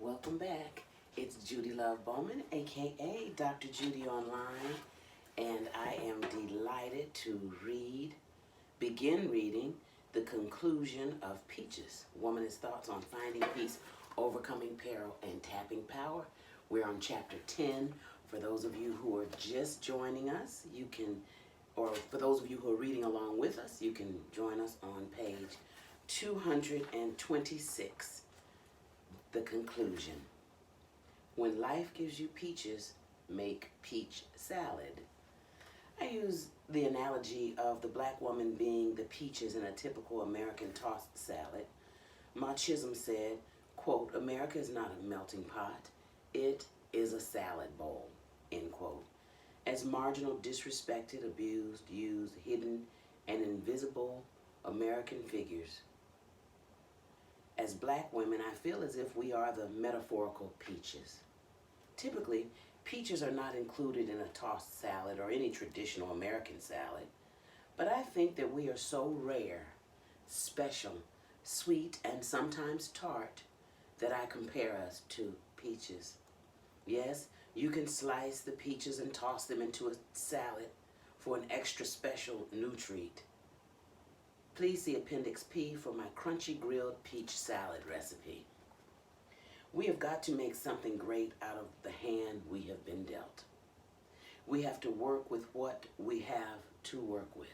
Welcome back. It's Judi Love Bowman, aka Dr. Judi Online, and I am delighted to begin reading the conclusion of Peaches, Womanist Thoughts on Finding Peace, Overcoming Peril and Tapping Power. We're on chapter 10. For those of you who are just joining us, you can, or for those of you who are reading along with us, you can join us on page 226. The conclusion. When life gives you peaches, make peach salad. I use the analogy of the black woman being the peaches in a typical American tossed salad. Ma Chisholm said, quote, "America is not a melting pot. It is a salad bowl," end quote. As marginal, disrespected, abused, used, hidden, and invisible American figures, as black women, I feel as if we are the metaphorical peaches. Typically, peaches are not included in a tossed salad or any traditional American salad, but I think that we are so rare, special, sweet, and sometimes tart that I compare us to peaches. Yes, you can slice the peaches and toss them into a salad for an extra special new treat. Please see Appendix P for my crunchy grilled peach salad recipe. We have got to make something great out of the hand we have been dealt. We have to work with what we have to work with.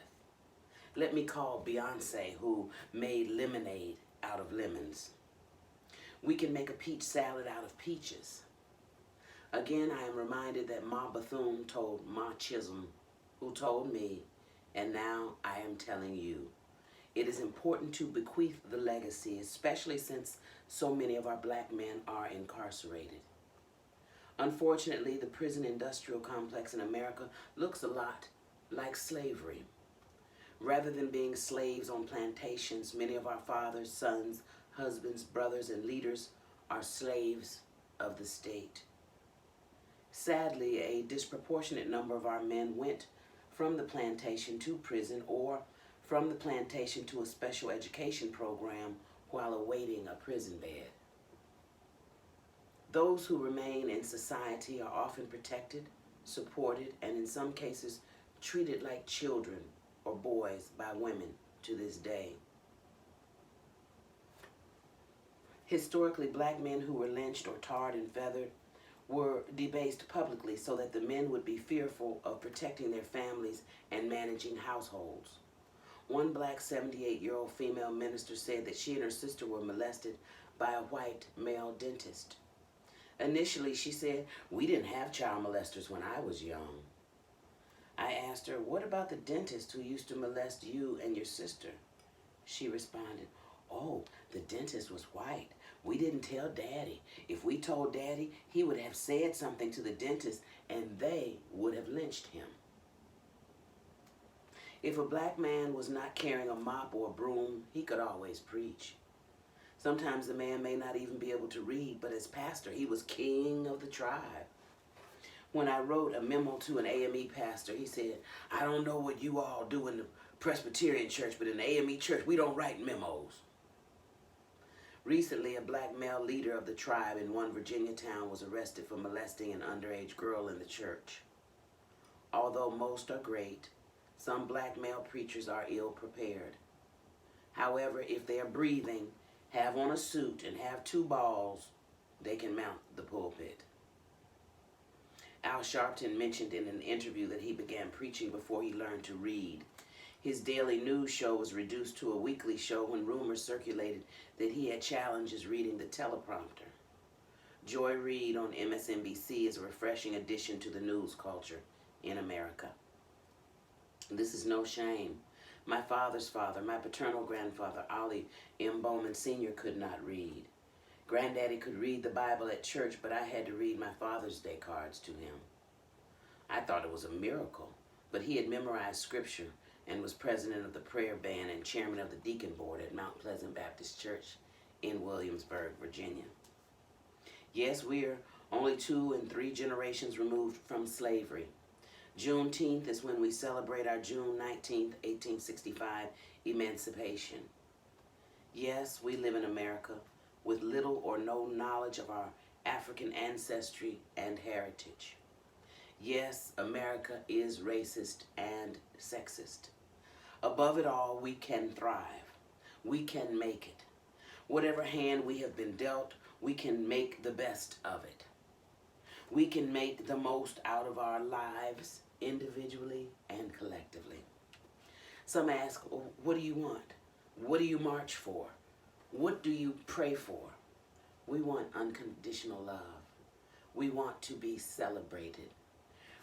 Let me call Beyonce, who made lemonade out of lemons. We can make a peach salad out of peaches. Again, I am reminded that Ma Bethune told Ma Chisholm, who told me, and now I am telling you. It is important to bequeath the legacy, especially since so many of our black men are incarcerated. Unfortunately, the prison industrial complex in America looks a lot like slavery. Rather than being slaves on plantations, many of our fathers, sons, husbands, brothers, and leaders are slaves of the state. Sadly, a disproportionate number of our men went from the plantation to prison or from the plantation to a special education program while awaiting a prison bed. Those who remain in society are often protected, supported, and in some cases treated like children or boys by women to this day. Historically, black men who were lynched or tarred and feathered were debased publicly so that the men would be fearful of protecting their families and managing households. One black 78-year-old female minister said that she and her sister were molested by a white male dentist. Initially, she said, "We didn't have child molesters when I was young." I asked her, "What about the dentist who used to molest you and your sister?" She responded, "Oh, the dentist was white. We didn't tell Daddy. If we told Daddy, he would have said something to the dentist and they would have lynched him." If a black man was not carrying a mop or a broom, he could always preach. Sometimes the man may not even be able to read, but as pastor, he was king of the tribe. When I wrote a memo to an AME pastor, he said, "I don't know what you all do in the Presbyterian church, but in the AME church, we don't write memos." Recently, a black male leader of the tribe in one Virginia town was arrested for molesting an underage girl in the church. Although most are great, some black male preachers are ill prepared. However, if they are breathing, have on a suit, and have two balls, they can mount the pulpit. Al Sharpton mentioned in an interview that he began preaching before he learned to read. His daily news show was reduced to a weekly show when rumors circulated that he had challenges reading the teleprompter. Joy Reid on MSNBC is a refreshing addition to the news culture in America. This is no shame. My father's father, my paternal grandfather, Ollie M. Bowman Sr., could not read. Granddaddy could read the Bible at church, but I had to read my Father's Day cards to him. I thought it was a miracle, but he had memorized scripture and was president of the prayer band and chairman of the deacon board at Mount Pleasant Baptist Church in Williamsburg, Virginia. Yes, we are only 2 and 3 generations removed from slavery. Juneteenth is when we celebrate our June 19th, 1865 emancipation. Yes, we live in America, with little or no knowledge of our African ancestry and heritage. Yes, America is racist and sexist. Above it all, we can thrive. We can make it. Whatever hand we have been dealt, we can make the best of it. We can make the most out of our lives individually and collectively. Some ask, well, what do you want? What do you march for? What do you pray for? We want unconditional love. We want to be celebrated.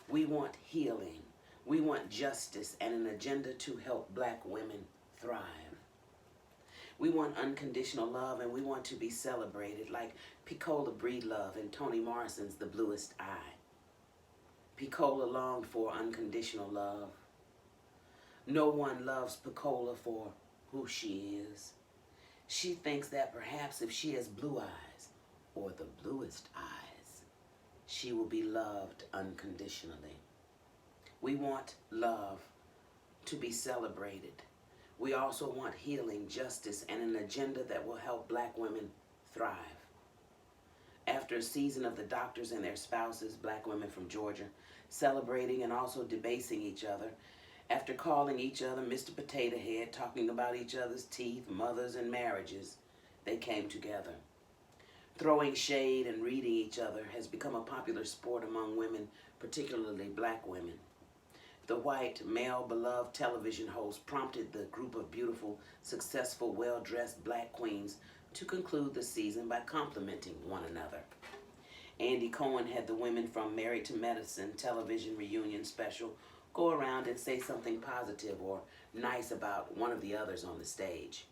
We want healing. We want justice and an agenda to help Black women thrive. We want unconditional love, and we want to be celebrated like Piccola Breedlove in Toni Morrison's The Bluest Eye. Piccola longed for unconditional love. No one loves Piccola for who she is. She thinks that perhaps if she has blue eyes, or the bluest eyes, she will be loved unconditionally. We want love to be celebrated. We also want healing, justice, and an agenda that will help Black women thrive. After a season of the doctors and their spouses, Black women from Georgia, celebrating and also debasing each other, after calling each other Mr. Potato Head, talking about each other's teeth, mothers, and marriages, they came together. Throwing shade and reading each other has become a popular sport among women, particularly Black women. The white, male-beloved television host prompted the group of beautiful, successful, well-dressed Black queens to conclude the season by complimenting one another. Andy Cohen had the women from Married to Medicine television reunion special go around and say something positive or nice about one of the others on the stage.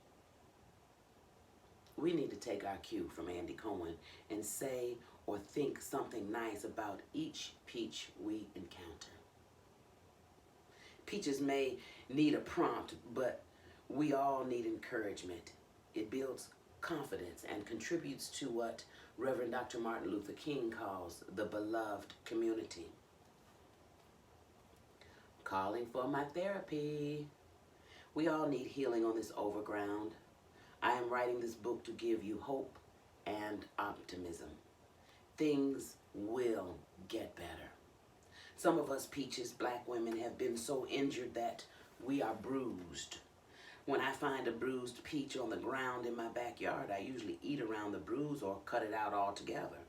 We need to take our cue from Andy Cohen and say or think something nice about each peach we encounter. Peaches may need a prompt, but we all need encouragement. It builds confidence and contributes to what Reverend Dr. Martin Luther King calls the beloved community. Calling for my therapy. We all need healing on this overground. I am writing this book to give you hope and optimism. Things will get better. Some of us peaches, Black women, have been so injured that we are bruised. When I find a bruised peach on the ground in my backyard, I usually eat around the bruise or cut it out altogether.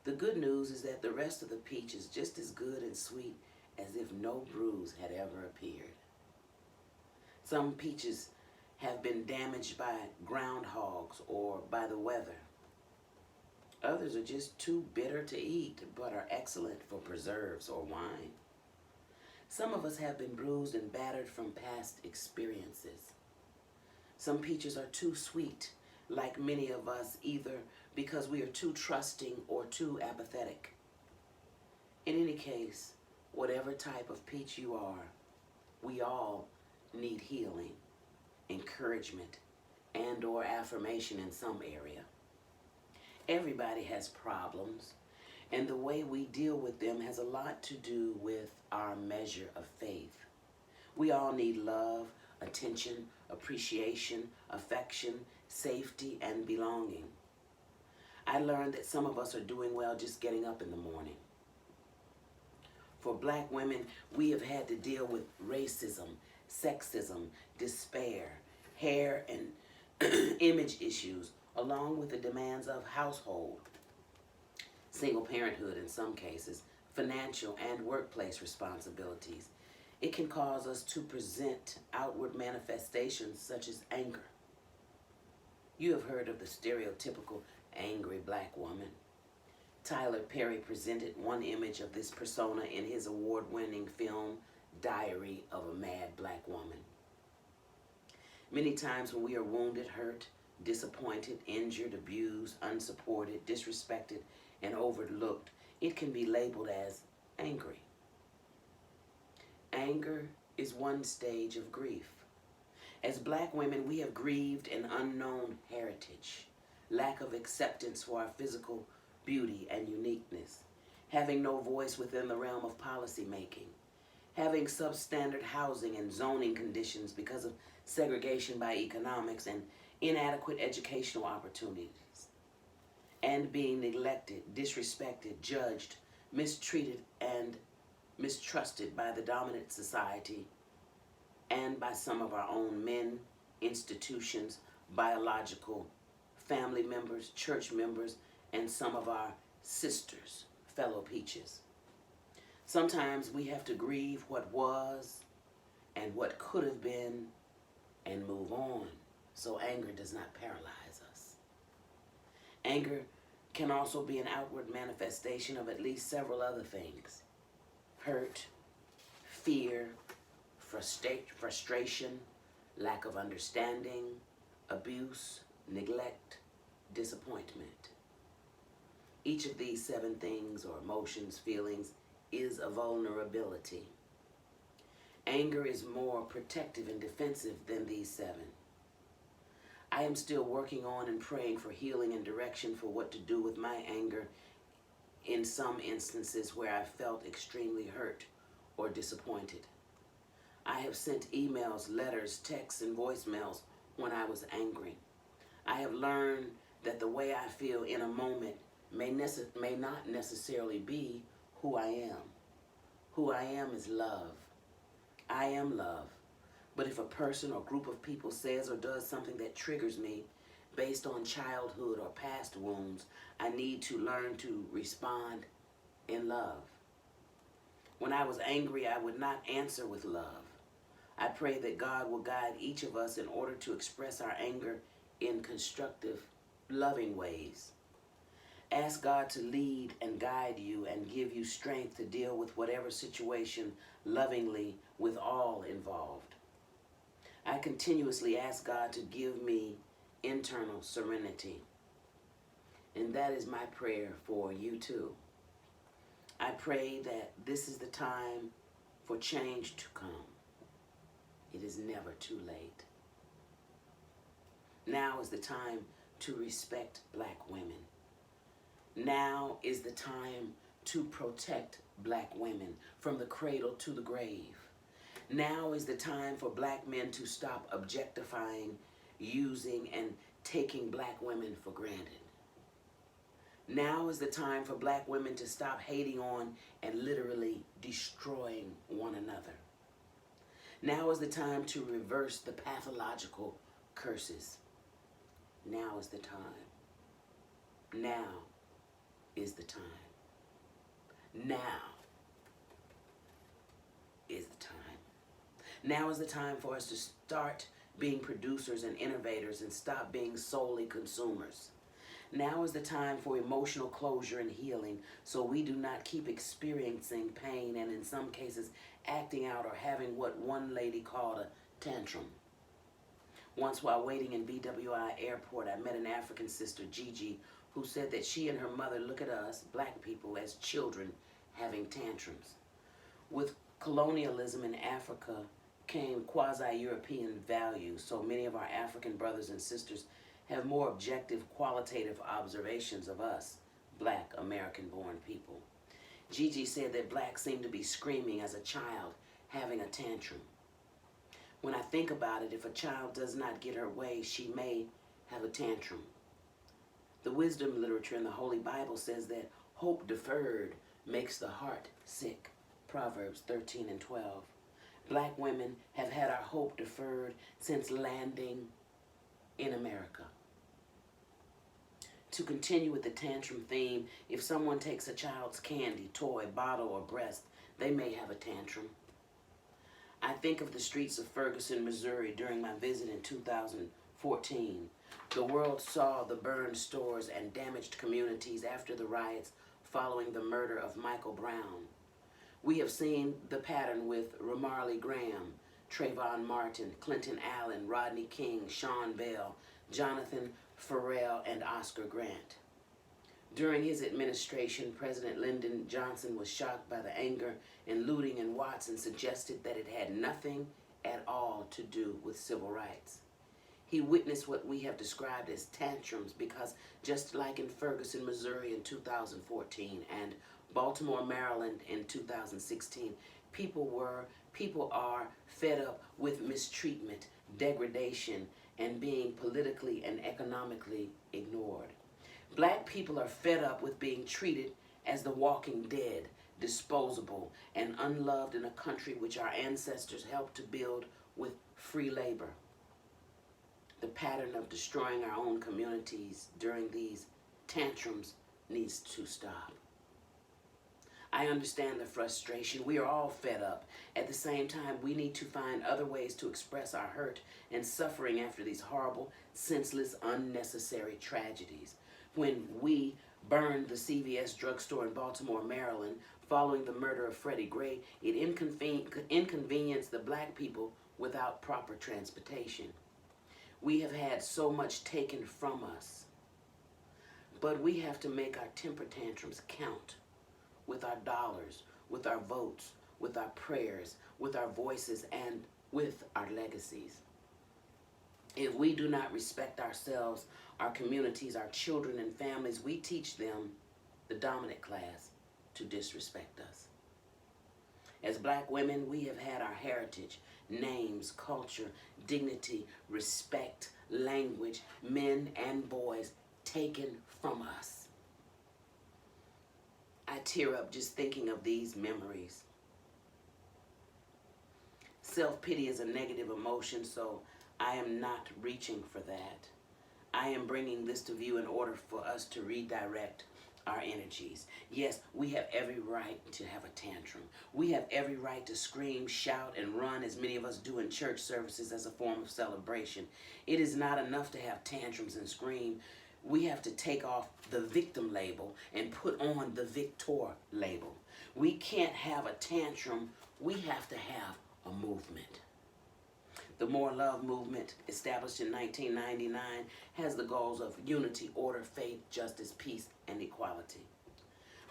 The good news is that the rest of the peach is just as good and sweet as if no bruise had ever appeared. Some peaches have been damaged by groundhogs or by the weather. Others are just too bitter to eat, but are excellent for preserves or wine. Some of us have been bruised and battered from past experiences. Some peaches are too sweet, like many of us, either because we are too trusting or too apathetic. In any case, whatever type of peach you are, we all need healing, encouragement, and or affirmation in some area. Everybody has problems, and the way we deal with them has a lot to do with our measure of faith. We all need love, attention, appreciation, affection, safety, and belonging. I learned that some of us are doing well just getting up in the morning. For Black women, we have had to deal with racism, sexism, despair, hair and image issues, along with the demands of household, single parenthood in some cases, financial and workplace responsibilities. It can cause us to present outward manifestations such as anger. You have heard of the stereotypical angry Black woman. Tyler Perry presented one image of this persona in his award-winning film, Diary of a Mad Black Woman. Many times when we are wounded, hurt, disappointed, injured, abused, unsupported, disrespected, and overlooked, it can be labeled as angry. Anger is one stage of grief. As Black women, we have grieved an unknown heritage, lack of acceptance for our physical beauty and uniqueness, having no voice within the realm of policy making, having substandard housing and zoning conditions because of segregation by economics, and inadequate educational opportunities, and being neglected, disrespected, judged, mistreated, and mistrusted by the dominant society and by some of our own men, institutions, biological family members, church members, and some of our sisters, fellow peaches. Sometimes we have to grieve what was and what could have been and move on, so anger does not paralyze us. Anger can also be an outward manifestation of at least several other things: hurt, fear, frustration, lack of understanding, abuse, neglect, disappointment. Each of these 7 things or emotions, feelings, is a vulnerability. Anger is more protective and defensive than these 7. I am still working on and praying for healing and direction for what to do with my anger in some instances where I felt extremely hurt or disappointed. I have sent emails, letters, texts, and voicemails when I was angry. I have learned that the way I feel in a moment may not necessarily be who I am. Who I am is love. I am love. But if a person or group of people says or does something that triggers me based on childhood or past wounds, I need to learn to respond in love. When I was angry, I would not answer with love. I pray that God will guide each of us in order to express our anger in constructive, loving ways. Ask God to lead and guide you and give you strength to deal with whatever situation lovingly with all involved. I continuously ask God to give me internal serenity. And that is my prayer for you too. I pray that this is the time for change to come. It is never too late. Now is the time to respect Black women. Now is the time to protect Black women from the cradle to the grave. Now is the time for Black men to stop objectifying, using, and taking Black women for granted. Now is the time for Black women to stop hating on and literally destroying one another. Now is the time to reverse the pathological curses. Now is the time. Now is the time. Now is the time. Now is the time for us to start being producers and innovators and stop being solely consumers. Now is the time for emotional closure and healing so we do not keep experiencing pain and in some cases acting out or having what one lady called a tantrum. Once while waiting in BWI airport, I met an African sister, Judi, who said that she and her mother look at us, Black people, as children having tantrums. With colonialism in Africa came quasi-European values, so many of our African brothers and sisters have more objective, qualitative observations of us, Black American-born people. Gigi said that Blacks seem to be screaming as a child, having a tantrum. When I think about it, if a child does not get her way, she may have a tantrum. The wisdom literature in the Holy Bible says that hope deferred makes the heart sick, Proverbs 13 and 12. Black women have had our hope deferred since landing in America. To continue with the tantrum theme, if someone takes a child's candy, toy, bottle, or breast, they may have a tantrum. I think of the streets of Ferguson, Missouri during my visit in 2014. The world saw the burned stores and damaged communities after the riots following the murder of Michael Brown. We have seen the pattern with Ramarley Graham, Trayvon Martin, Clinton Allen, Rodney King, Sean Bell, Jonathan Ferrell, and Oscar Grant. During his administration, President Lyndon Johnson was shocked by the anger and looting, and Watson suggested that it had nothing at all to do with civil rights. He witnessed what we have described as tantrums because just like in Ferguson, Missouri in 2014 and Baltimore, Maryland in 2016, people are fed up with mistreatment, degradation, and being politically and economically ignored. Black people are fed up with being treated as the walking dead, disposable, and unloved in a country which our ancestors helped to build with free labor. The pattern of destroying our own communities during these tantrums needs to stop. I understand the frustration. We are all fed up. At the same time, we need to find other ways to express our hurt and suffering after these horrible, senseless, unnecessary tragedies. When we burned the CVS drugstore in Baltimore, Maryland, following the murder of Freddie Gray, it inconvenienced the black people without proper transportation. We have had so much taken from us, but we have to make our temper tantrums count with our dollars, with our votes, with our prayers, with our voices, and with our legacies. If we do not respect ourselves, our communities, our children and families, we teach them, the dominant class, to disrespect us. As black women, we have had our heritage, names, culture, dignity, respect, language, men and boys taken from us. I tear up just thinking of these memories. Self-pity is a negative emotion, so I am not reaching for that. I am bringing this to view in order for us to redirect our energies. Yes, we have every right to have a tantrum. We have every right to scream, shout, and run, as many of us do in church services as a form of celebration. It is not enough to have tantrums and scream. We have to take off the victim label and put on the victor label. We can't have a tantrum. We have to have a movement. The More Love movement, established in 1999, has the goals of unity, order, faith, justice, peace, and equality.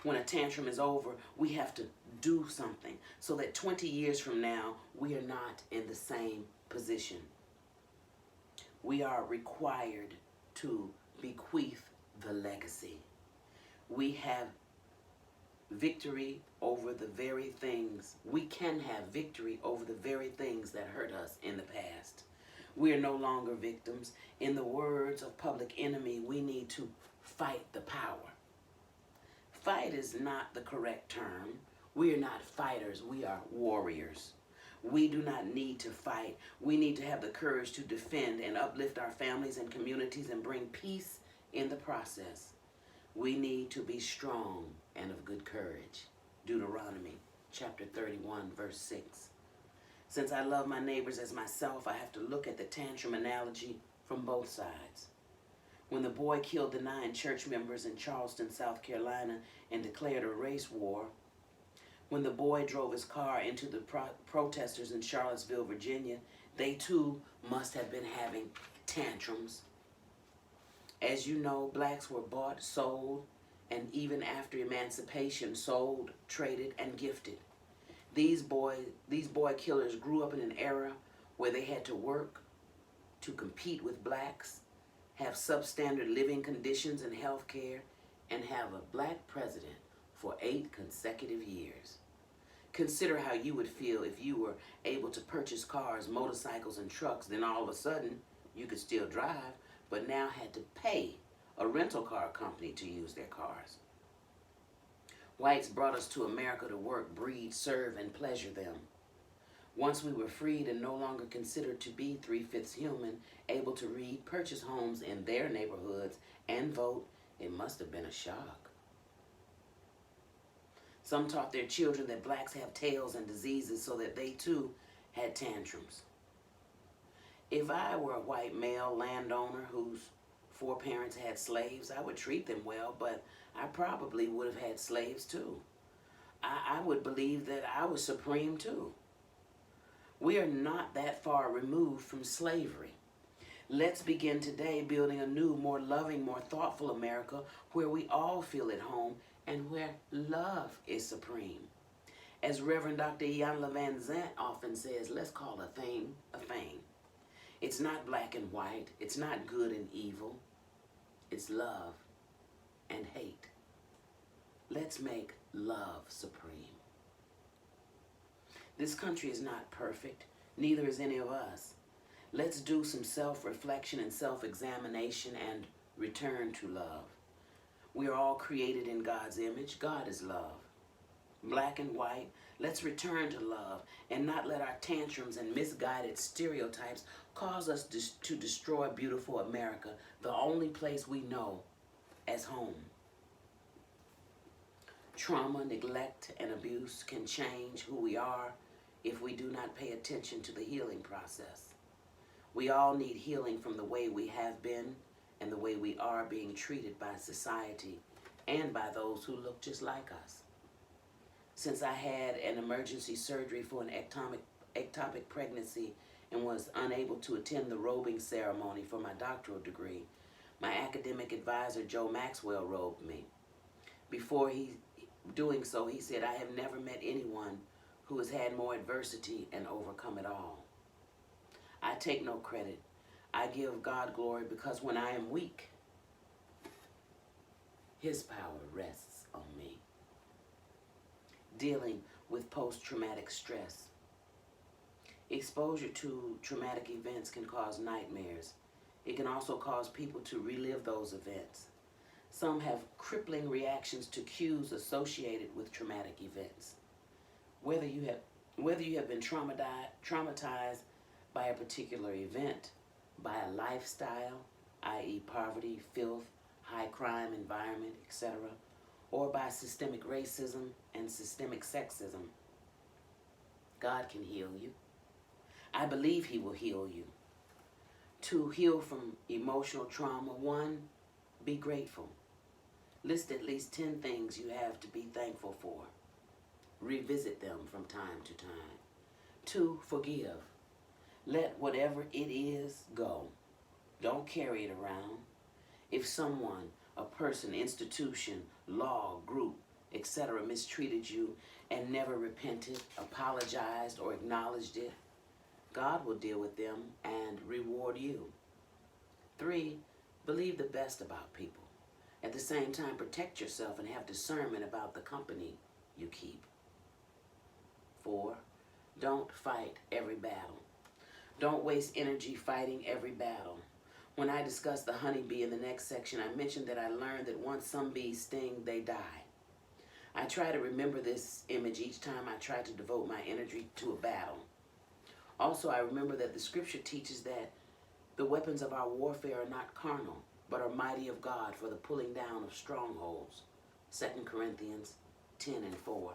When a tantrum is over, we have to do something so that 20 years from now, we are not in the same position. We are required to bequeath the legacy. We have victory over the very things, we can have victory over the very things that hurt us in the past. We are no longer victims. In the words of Public Enemy, we need to fight the power. Fight is not the correct term. We are not fighters, we are warriors. We do not need to fight. We need to have the courage to defend and uplift our families and communities and bring peace in the process. We need to be strong and of good courage. Deuteronomy chapter 31, verse 6. Since I love my neighbors as myself, I have to look at the tantrum analogy from both sides. When the boy killed the 9 church members in Charleston, South Carolina, and declared a race war, when the boy drove his car into the protesters in Charlottesville, Virginia, they too must have been having tantrums. As you know, blacks were bought, sold, and even after emancipation, sold, traded, and gifted. These boy killers grew up in an era where they had to work to compete with blacks, have substandard living conditions and health care, and have a black president for 8 consecutive years. Consider how you would feel if you were able to purchase cars, motorcycles, and trucks, then all of a sudden you could still drive, but now had to pay a rental car company to use their cars. Whites brought us to America to work, breed, serve, and pleasure them. Once we were freed and no longer considered to be 3/5 human, able to read, purchase homes in their neighborhoods, and vote, it must have been a shock. Some taught their children that blacks have tails and diseases so that they too had tantrums. If I were a white male landowner whose 4 parents had slaves, I would treat them well, but I probably would have had slaves too. I would believe that I was supreme too. We are not that far removed from slavery. Let's begin today building a new, more loving, more thoughtful America where we all feel at home and where love is supreme. As Reverend Dr. Iyanla Vanzant often says, let's call a thing a thing. It's not black and white. It's not good and evil. It's love and hate. Let's make love supreme. This country is not perfect. Neither is any of us. Let's do some self-reflection and self-examination and return to love. We are all created in God's image. God is love. Black and white, let's return to love and not let our tantrums and misguided stereotypes cause us to destroy beautiful America, the only place we know as home. Trauma, neglect, and abuse can change who we are if we do not pay attention to the healing process. We all need healing from the way we have been and the way we are being treated by society and by those who look just like us. Since I had an emergency surgery for an ectopic pregnancy and was unable to attend the robing ceremony for my doctoral degree, my academic advisor, Joe Maxwell, robed me. Before doing so, he said, "I have never met anyone who has had more adversity and overcome it all." I take no credit. I give God glory because when I am weak, His power rests on me. Dealing with post-traumatic stress. Exposure to traumatic events can cause nightmares. It can also cause people to relive those events. Some have crippling reactions to cues associated with traumatic events. Whether you have been traumatized by a particular event, by a lifestyle, i.e. poverty, filth, high crime environment, etc., or by systemic racism and systemic sexism, God can heal you. I believe He will heal you. To heal from emotional trauma, 1, be grateful. List at least 10 things you have to be thankful for. Revisit them from time to time. 2, forgive. Let whatever it is go. Don't carry it around. If someone, a person, institution, law, group, etc. mistreated you and never repented, apologized, or acknowledged it, God will deal with them and reward you. 3, believe the best about people. At the same time, protect yourself and have discernment about the company you keep. 4, don't fight every battle. Don't waste energy fighting every battle. When I discuss the honeybee in the next section, I mentioned that I learned that once some bees sting, they die. I try to remember this image each time I try to devote my energy to a battle. Also, I remember that the scripture teaches that the weapons of our warfare are not carnal, but are mighty of God for the pulling down of strongholds. 2 Corinthians 10 and 4.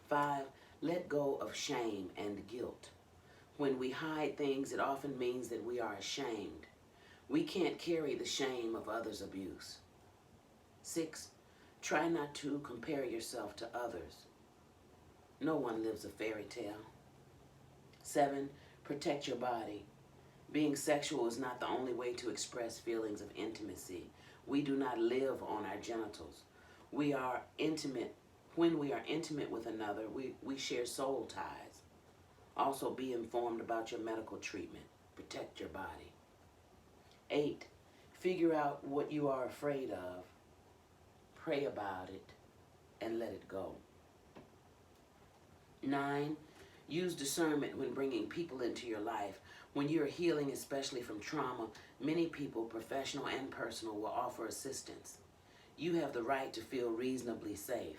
5, let go of shame and guilt. When we hide things, it often means that we are ashamed. We can't carry the shame of others' abuse. 6, try not to compare yourself to others. No one lives a fairy tale. 7, protect your body. Being sexual is not the only way to express feelings of intimacy. We do not live on our genitals. We are intimate. When we are intimate with another, we share soul ties. Also, be informed about your medical treatment. Protect your body. 8, figure out what you are afraid of. Pray about it and let it go. 9, use discernment when bringing people into your life. When you're healing, especially from trauma, many people, professional and personal, will offer assistance. You have the right to feel reasonably safe.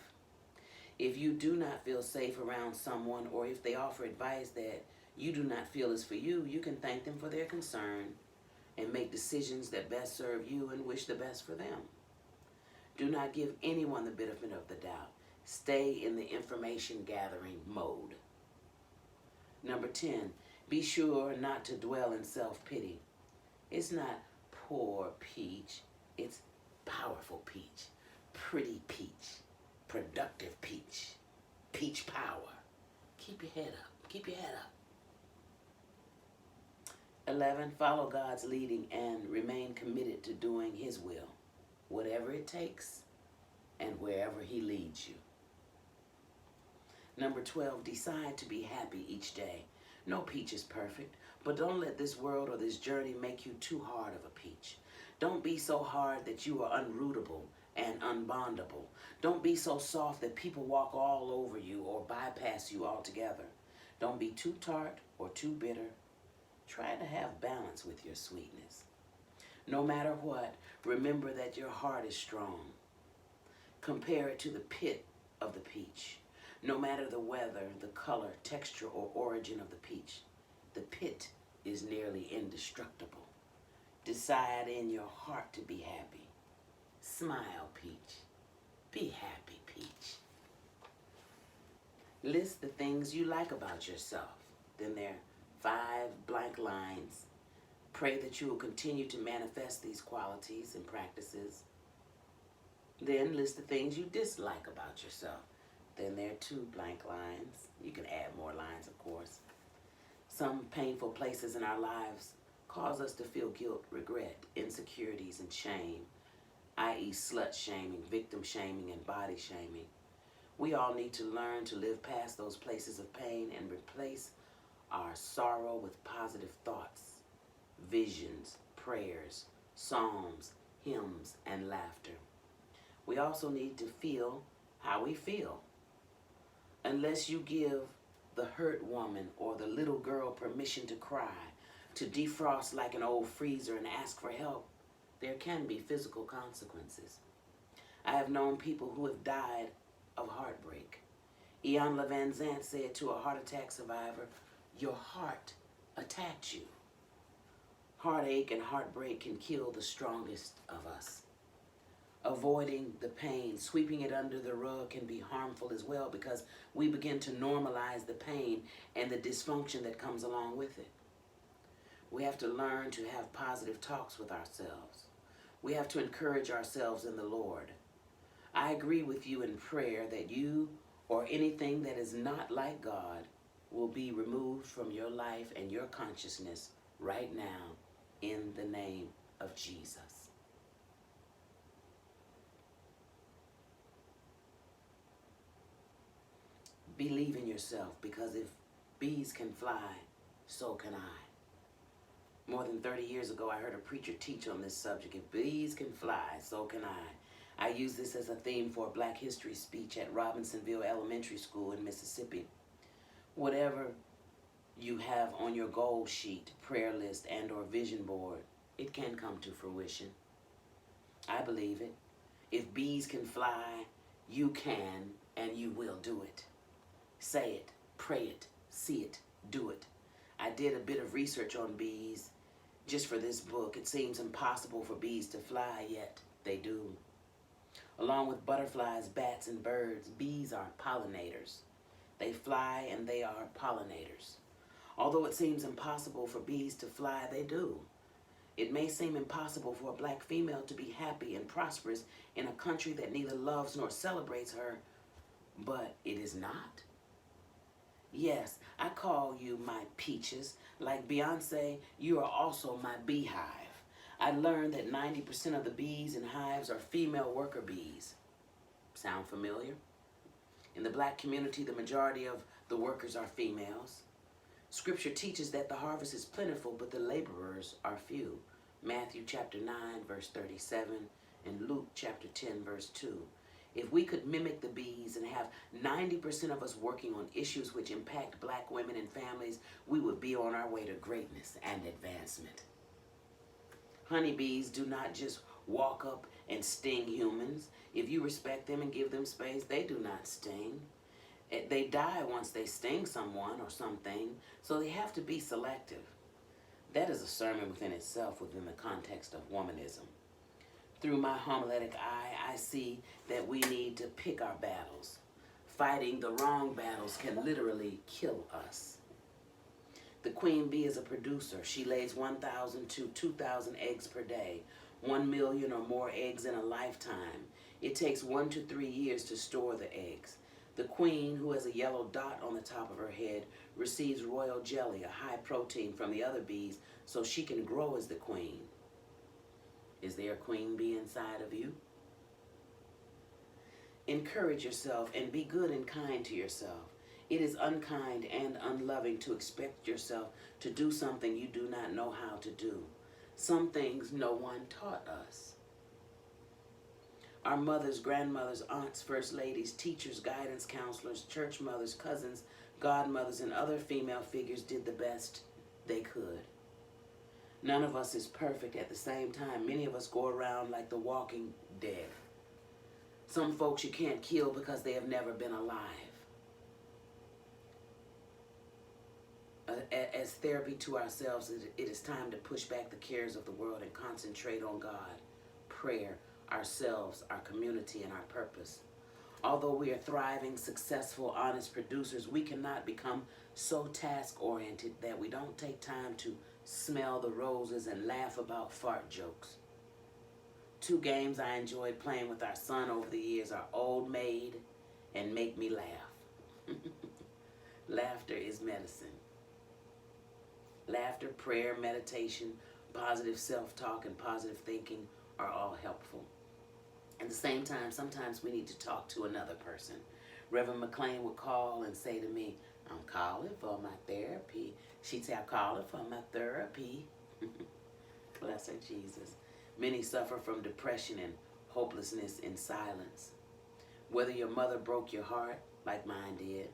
If you do not feel safe around someone, or if they offer advice that you do not feel is for you, you can thank them for their concern and make decisions that best serve you and wish the best for them. Do not give anyone the benefit of the doubt. Stay in the information gathering mode. Number 10, be sure not to dwell in self-pity. It's not poor peach, it's powerful peach, pretty peach, productive peach, peach power. Keep your head up, keep your head up. 11, follow God's leading and remain committed to doing His will, whatever it takes and wherever He leads you. Number 12, decide to be happy each day. No peach is perfect, but don't let this world or this journey make you too hard of a peach. Don't be so hard that you are unrootable and unbondable. Don't be so soft that people walk all over you or bypass you altogether. Don't be too tart or too bitter. Try to have balance with your sweetness. No matter what, remember that your heart is strong. Compare it to the pit of the peach. No matter the weather, the color, texture, or origin of the peach, the pit is nearly indestructible. Decide in your heart to be happy. Smile, peach. Be happy, peach. List the things you like about yourself. Then there are 5 blank lines. Pray that you will continue to manifest these qualities and practices. Then list the things you dislike about yourself. Then there are 2 blank lines. You can add more lines, of course. Some painful places in our lives cause us to feel guilt, regret, insecurities, and shame, i.e. slut shaming, victim shaming, and body shaming. We all need to learn to live past those places of pain and replace our sorrow with positive thoughts, visions, prayers, psalms, hymns, and laughter. We also need to feel how we feel. Unless you give the hurt woman or the little girl permission to cry, to defrost like an old freezer and ask for help, there can be physical consequences. I have known people who have died of heartbreak. Ian Van Zandt said to a heart attack survivor, "Your heart attacked you." Heartache and heartbreak can kill the strongest of us. Avoiding the pain, sweeping it under the rug can be harmful as well because we begin to normalize the pain and the dysfunction that comes along with it. We have to learn to have positive talks with ourselves. We have to encourage ourselves in the Lord. I agree with you in prayer that you or anything that is not like God will be removed from your life and your consciousness right now in the name of Jesus. Believe in yourself, because if bees can fly, so can I. More than 30 years ago, I heard a preacher teach on this subject. If bees can fly, so can I. I use this as a theme for a Black History speech at Robinsonville Elementary School in Mississippi. Whatever you have on your goal sheet, prayer list, and or vision board, it can come to fruition. I believe it. If bees can fly, you can and you will do it. Say it, pray it, see it, do it. I did a bit of research on bees just for this book. It seems impossible for bees to fly, yet they do. Along with butterflies, bats, and birds, bees are pollinators. They fly and they are pollinators. Although it seems impossible for bees to fly, they do. It may seem impossible for a Black female to be happy and prosperous in a country that neither loves nor celebrates her, but it is not. Yes, I call you my peaches. Like Beyonce, you are also my beehive. I learned that 90% of the bees in hives are female worker bees. Sound familiar? In the Black community, the majority of the workers are females. Scripture teaches that the harvest is plentiful, but the laborers are few. Matthew chapter 9, verse 37, and Luke chapter 10, verse 2. If we could mimic the bees and have 90% of us working on issues which impact Black women and families, we would be on our way to greatness and advancement. Honeybees do not just walk up and sting humans. If you respect them and give them space, they do not sting. They die once they sting someone or something, so they have to be selective. That is a sermon within itself within the context of womanism. Through my homiletic eye, I see that we need to pick our battles. Fighting the wrong battles can literally kill us. The queen bee is a producer. She lays 1,000 to 2,000 eggs per day, 1 million or more eggs in a lifetime. It takes 1 to 3 years to store the eggs. The queen, who has a yellow dot on the top of her head, receives royal jelly, a high protein, from the other bees so she can grow as the queen. Is there a queen bee inside of you? Encourage yourself and be good and kind to yourself. It is unkind and unloving to expect yourself to do something you do not know how to do. Some things no one taught us. Our mothers, grandmothers, aunts, first ladies, teachers, guidance counselors, church mothers, cousins, godmothers, and other female figures did the best they could. None of us is perfect. At the same time, many of us go around like the walking dead. Some folks you can't kill because they have never been alive. As therapy to ourselves, it is time to push back the cares of the world and concentrate on God, prayer, ourselves, our community, and our purpose. Although we are thriving, successful, honest producers, we cannot become so task-oriented that we don't take time to smell the roses and laugh about fart jokes. 2 games I enjoyed playing with our son over the years are Old Maid and Make Me Laugh. Laughter is medicine. Laughter, prayer, meditation, positive self-talk, and positive thinking are all helpful. At the same time, sometimes we need to talk to another person. Reverend McLean would call and say to me, I'm calling for my therapy. She'd say, I'm calling for my therapy. Bless her, Jesus. Many suffer from depression and hopelessness in silence. Whether your mother broke your heart, like mine did,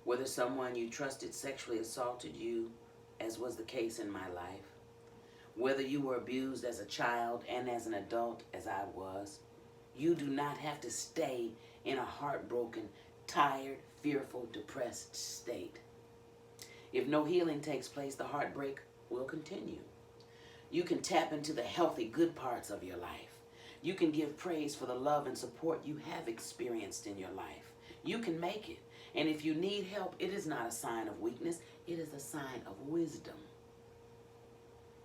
whether someone you trusted sexually assaulted you, as was the case in my life, whether you were abused as a child and as an adult, as I was, you do not have to stay in a heartbroken, tired, fearful, depressed state. If no healing takes place, the heartbreak will continue. You can tap into the healthy, good parts of your life. You can give praise for the love and support you have experienced in your life. You can make it. And if you need help, it is not a sign of weakness. It is a sign of wisdom.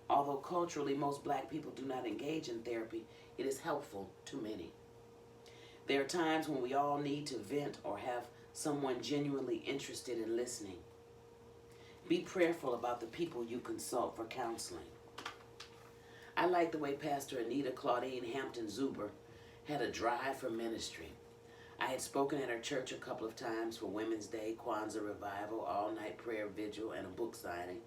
Although culturally most black people do not engage in therapy, it is helpful to many. There are times when we all need to vent or have someone genuinely interested in listening. Be prayerful about the people you consult for counseling. I like the way Pastor Anita Claudine Hampton Zuber had a drive for ministry. I had spoken at her church a couple of times for Women's Day, Kwanzaa Revival, all-night prayer vigil, and a book signing.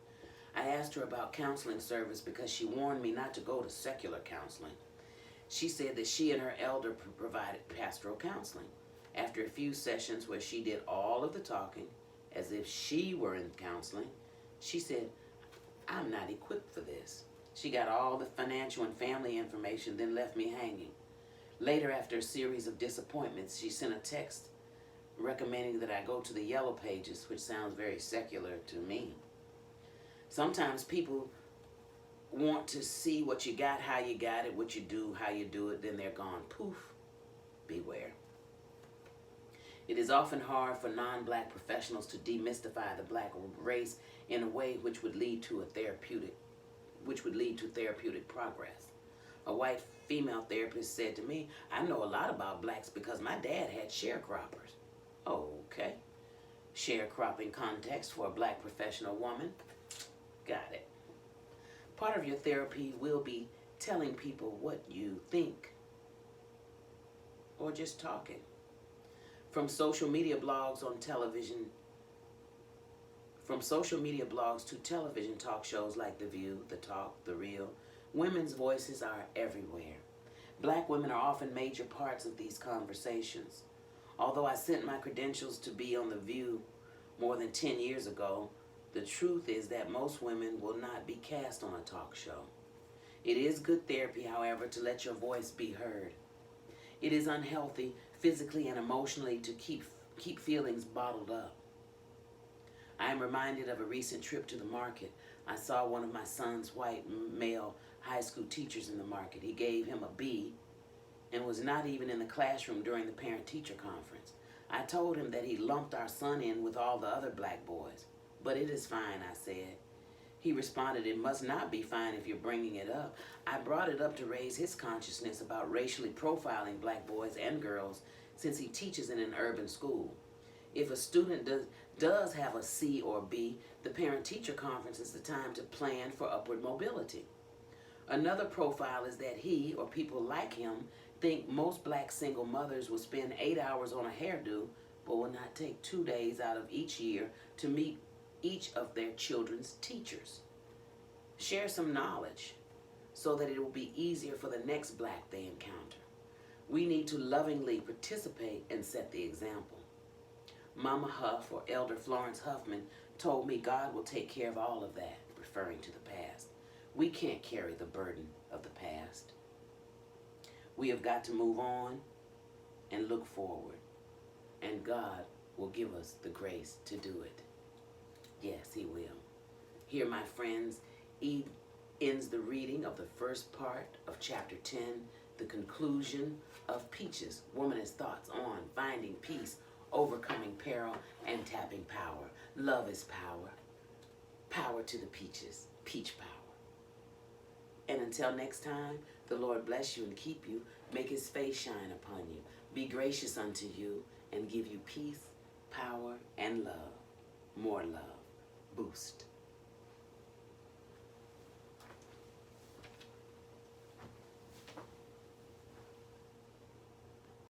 I asked her about counseling service because she warned me not to go to secular counseling. She said that she and her elder provided pastoral counseling. After a few sessions where she did all of the talking, as if she were in counseling, she said, I'm not equipped for this. She got all the financial and family information, then left me hanging. Later, after a series of disappointments, she sent a text recommending that I go to the Yellow Pages, which sounds very secular to me. Sometimes people want to see what you got, how you got it, what you do, how you do it, then they're gone. Poof. Beware. It is often hard for non-black professionals to demystify the black race in a way which would lead to therapeutic progress. A white female therapist said to me, I know a lot about blacks because my dad had sharecroppers. Oh, okay. Sharecropping context for a black professional woman. Got it. Part of your therapy will be telling people what you think or just talking. From social media blogs on television, from social media blogs to television talk shows like The View, The Talk, The Real, women's voices are everywhere. Black women are often major parts of these conversations. Although I sent my credentials to be on The View more than 10 years ago, the truth is that most women will not be cast on a talk show. It is good therapy, however, to let your voice be heard. It is unhealthy physically and emotionally to keep feelings bottled up. I am reminded of a recent trip to the market. I saw one of my son's white male high school teachers in the market. He gave him a B and was not even in the classroom during the parent-teacher conference. I told him that he lumped our son in with all the other black boys. But it is fine, I said. He responded, it must not be fine if you're bringing it up. I brought it up to raise his consciousness about racially profiling black boys and girls since he teaches in an urban school. If a student does have a C or B, the parent-teacher conference is the time to plan for upward mobility. Another profile is that he, or people like him, think most black single mothers will spend 8 hours on a hairdo, but will not take 2 days out of each year to meet each of their children's teachers. Share some knowledge so that it will be easier for the next black they encounter. We need to lovingly participate and set the example. Mama Huff, or Elder Florence Huffman, told me God will take care of all of that, referring to the past. We can't carry the burden of the past. We have got to move on and look forward, and God will give us the grace to do it. Yes, He will. Here, my friends, ends the reading of the first part of chapter 10, the conclusion of Peach's Womanist Thoughts on finding peace, overcoming peril, and tapping power. Love is power. Power to the peaches. Peach power. And until next time, the Lord bless you and keep you, make His face shine upon you, be gracious unto you, and give you peace, power, and love. More love. Boost.